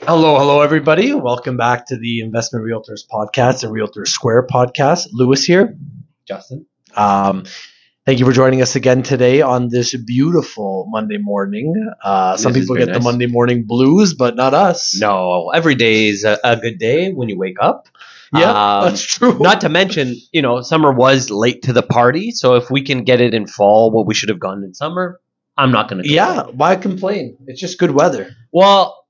Hello, everybody. Welcome back to the Investment Realtors podcast and Realtors Square podcast. Lewis here. Justin. Thank you for joining us again today on this beautiful Monday morning. Some people get the Monday morning blues, but not us. No, every day is a good day when you wake up. Yeah, that's true. Not to mention, summer was late to the party. So if we can get it in fall, what we should have gone in summer, I'm not going to complain. Yeah, why complain? It's just good weather. Well,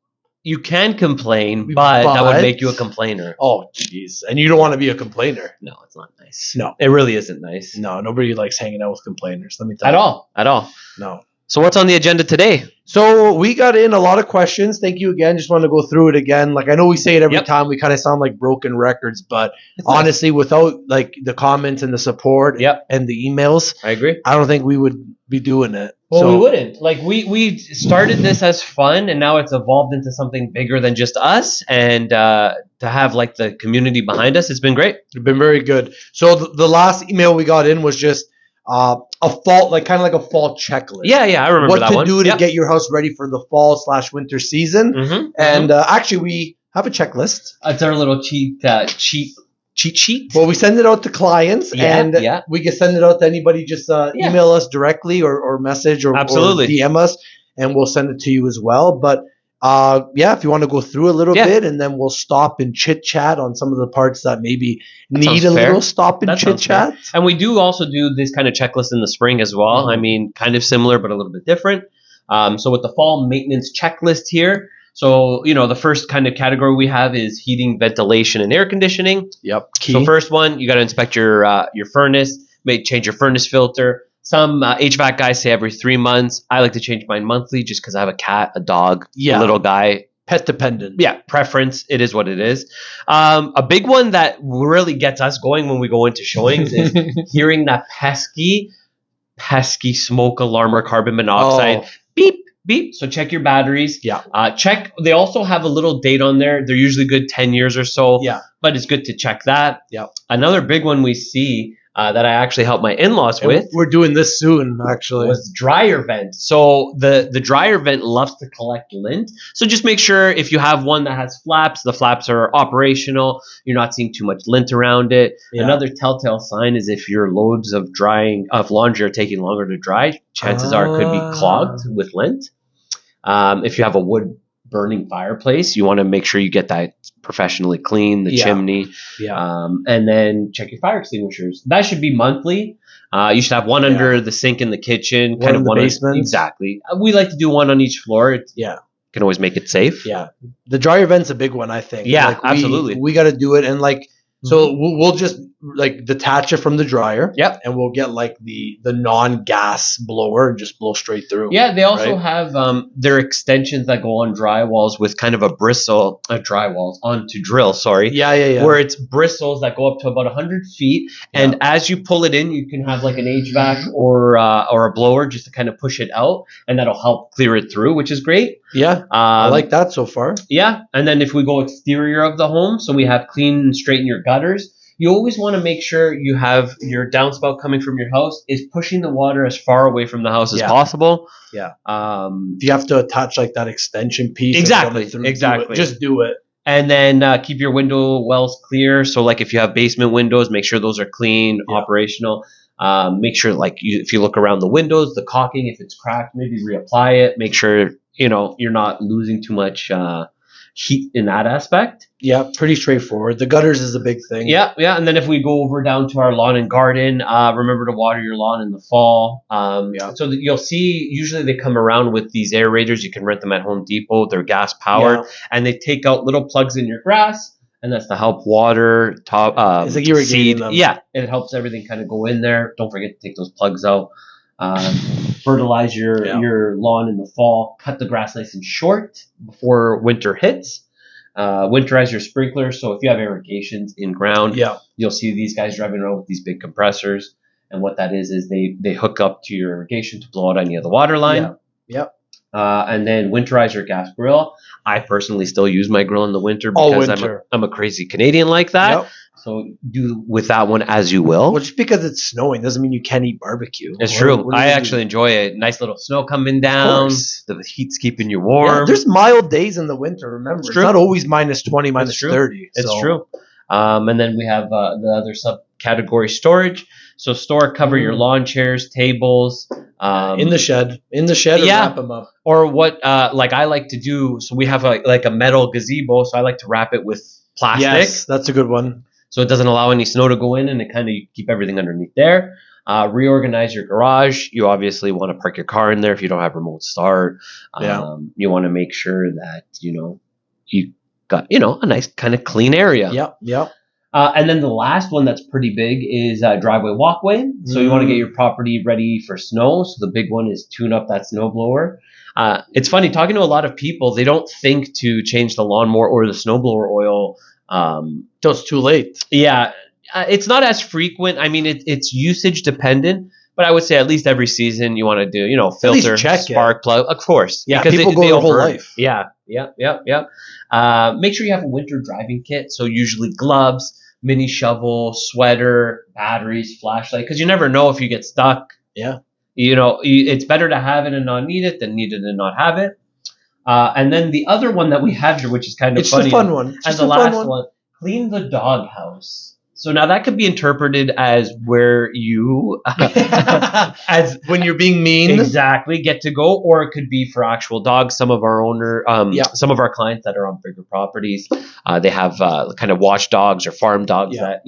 you can complain, but that would make you a complainer. Oh, jeez. And you don't want to be a complainer. No, it's not nice. No. It really isn't nice. No, nobody likes hanging out with complainers. Let me tell you. At all. No. So what's on the agenda today? So we got in a lot of questions. Thank you again. Just want to go through it again. Like, I know we say it every time. We kind of sound like broken records, but honestly, without like the comments and the support and the emails, I agree. I don't think we would be doing it. Well, we wouldn't. Like, we started this as fun, and now it's evolved into something bigger than just us. And to have like the community behind us, it's been great. It's been very good. So the last email we got in was just a fall, like kind of like a fall checklist. Yeah, I remember that one. What to do to get your house ready for the fall/winter season. And actually, we have a checklist. It's our little cheat sheet. Well, we send it out to clients, and we can send it out to anybody. Just email us directly or message or DM us, and we'll send it to you as well. But if you want to go through a little bit, and then we'll stop and chit chat on some of the parts that maybe need a little stop and chit chat. And we do also do this kind of checklist in the spring as well. I mean, kind of similar, but a little bit different. So with the fall maintenance checklist here. So, the first kind of category we have is heating, ventilation, and air conditioning. Yep. Key. So first one, you got to inspect your furnace, change your furnace filter. Some HVAC guys say every 3 months. I like to change mine monthly just because I have a cat, a dog, a little guy. Pet dependent. Yeah, preference. It is what it is. A big one that really gets us going when we go into showings is hearing that pesky smoke alarm or carbon monoxide. Beep. So check your batteries. Yeah. Check. They also have a little date on there. They're usually good 10 years or so. Yeah. But it's good to check that. Yeah. Another big one we see that I actually help my in-laws with. We're doing this soon, actually. Was dryer vent. So the dryer vent loves to collect lint. So just make sure if you have one that has flaps, the flaps are operational. You're not seeing too much lint around it. Yeah. Another telltale sign is if your loads of laundry are taking longer to dry, chances are it could be clogged with lint. If you have a wood burning fireplace, you want to make sure you get that professionally clean, the chimney. Yeah. And then check your fire extinguishers. That should be monthly. You should have one under the sink in the kitchen, one in the basement. Exactly. We like to do one on each floor. Can always make it safe. Yeah. The dryer vent's a big one, I think. Yeah, absolutely. We got to do it. And so we'll just detach it from the dryer. Yep. And we'll get the non-gas blower and just blow straight through. Yeah, they also have their extensions that go on drywalls with kind of a bristle, drywalls onto drill, sorry. Yeah. Where it's bristles that go up to about 100 feet. And as you pull it in, you can have like an HVAC or a blower just to kind of push it out. And that'll help clear it through, which is great. Yeah, I like that so far. Yeah, and then if we go exterior of the home, so we have clean and straighten your gutters. You always want to make sure you have your downspout coming from your house is pushing the water as far away from the house as possible. Yeah. If you have to attach that extension piece. Exactly. Just do it. And then keep your window wells clear. So if you have basement windows, make sure those are clean, operational. Make sure if you look around the windows, the caulking, if it's cracked, maybe reapply it. Make sure, you're not losing too much heat in that aspect. Yeah, pretty straightforward. The gutters is a big thing. Yeah. And then if we go over down to our lawn and garden, remember to water your lawn in the fall. So that you'll see, usually they come around with these aerators. You can rent them at Home Depot. They're gas powered, and they take out little plugs in your grass, and that's to help water it's like irrigating them. Yeah, it helps everything kind of go in there. Don't forget to take those plugs out. Fertilize your lawn in the fall. Cut the grass nice and short before winter hits. Winterize your sprinklers. So if you have irrigations in ground, you'll see these guys driving around with these big compressors. And what that is they hook up to your irrigation to blow out any of the water line. Yep. And then winterize your gas grill. I personally still use my grill in the winter because I'm a crazy Canadian like that. So do with that one as you will. Well, just because it's snowing doesn't mean you can't eat barbecue. It's true. I actually enjoy it. Nice little snow coming down. The heat's keeping you warm. Yeah, there's mild days in the winter, remember. It's not always minus 20, minus 30. It's true. And then we have the other subcategory, storage. So store, cover your lawn chairs, tables. In the shed. In the shed, or wrap them up. Or what like I like to do, so we have a metal gazebo, so I like to wrap it with plastic. Yes, that's a good one. So it doesn't allow any snow to go in, and it kind of keep everything underneath there. Reorganize your garage. You obviously want to park your car in there if you don't have remote start. You want to make sure that, you got, a nice kind of clean area. Yep. And then the last one that's pretty big is driveway walkway. So you want to get your property ready for snow. So the big one is tune up that snow blower. It's funny, talking to a lot of people, they don't think to change the lawnmower or the snowblower oil till it's too late. Yeah, it's not as frequent. I mean, it's usage dependent, but I would say at least every season you want to do, filter, spark plug, of course. Yeah, because people go their whole life. Yeah. Make sure you have a winter driving kit. So usually gloves, mini shovel, sweater, batteries, flashlight, because you never know if you get stuck. Yeah. It's better to have it and not need it than need it and not have it. And then the other one that we have here, which is kind of funny. It's a fun one. And the last one, clean the doghouse. So now that could be interpreted as where you, as when you're being mean, exactly, get to go, or it could be for actual dogs. Some of our some of our clients that are on bigger properties, they have kind of watchdogs or farm dogs that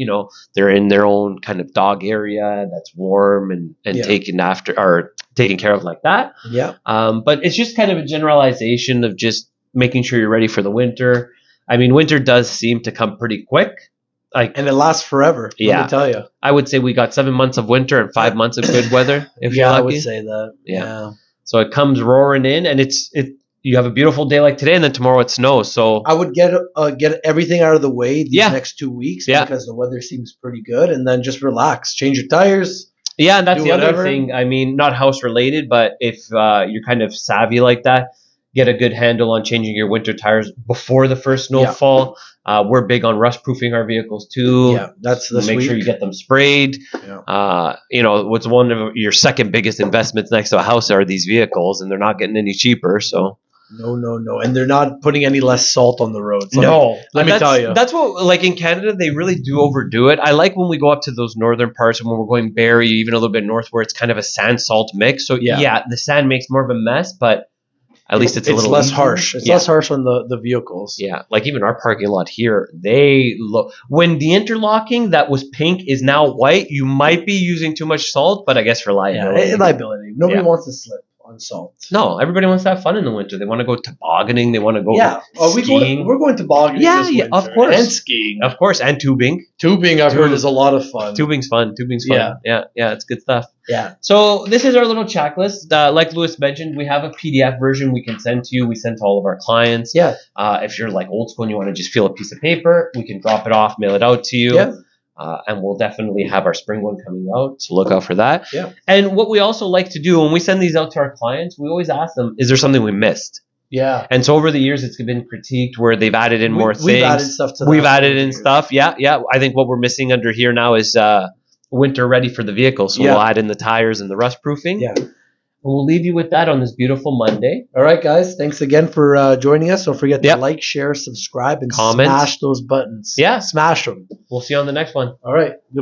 they're in their own kind of dog area that's warm and taken care of like that. Yeah. But it's just kind of a generalization of just making sure you're ready for the winter. I mean, winter does seem to come pretty quick. And it lasts forever. Let me tell you. I would say we got 7 months of winter and 5 months of good weather. If you're lucky. I would say that. Yeah. So it comes roaring in, and you have a beautiful day like today, and then tomorrow it snows. So I would get everything out of the way these next 2 weeks because the weather seems pretty good, and then just relax, change your tires. Yeah, and that's the other thing. I mean, not house related, but if you're kind of savvy like that, get a good handle on changing your winter tires before the first snowfall. We're big on rust proofing our vehicles too. Yeah, that's this Make week. sure you get them sprayed. Yeah. What's one of your second biggest investments next to a house are these vehicles, and they're not getting any cheaper. So no, and they're not putting any less salt on the roads. Let me tell you, that's what, like in Canada, they really do overdo it. I like when we go up to those northern parts, and when we're going Barrie, even a little bit north, where it's kind of a sand salt mix. So the sand makes more of a mess, but at least it's a little less harsh. It's less harsh on the vehicles. Yeah, like even our parking lot here, they look, when the interlocking that was pink is now white, you might be using too much salt, but I guess for liability. Yeah, liability. Nobody wants to slip on salt. No, everybody wants to have fun in the winter. They want to go tobogganing. They want to go skiing. We're going tobogganing this winter. Of course. And skiing. Of course, and tubing. Tubing, I've heard, is a lot of fun. Tubing's fun. Yeah, it's good stuff. Yeah. So this is our little checklist. Like Louis mentioned, we have a PDF version we can send to you. We send to all of our clients. Yeah. If you're like old school and you want to just feel a piece of paper, we can drop it off, mail it out to you. Yeah. And we'll definitely have our spring one coming out, so look out for that. Yeah. And what we also like to do when we send these out to our clients, we always ask them, is there something we missed? Yeah. And so over the years, it's been critiqued where they've added in more things. We've added stuff to that. We've added in stuff. Yeah. I think what we're missing under here now is winter ready for the vehicle. So we'll add in the tires and the rust proofing. Yeah. And we'll leave you with that on this beautiful Monday. All right, guys. Thanks again for joining us. Don't forget to like, share, subscribe, and comment. Smash those buttons. Yeah. Smash them. We'll see you on the next one. All right. Goodbye.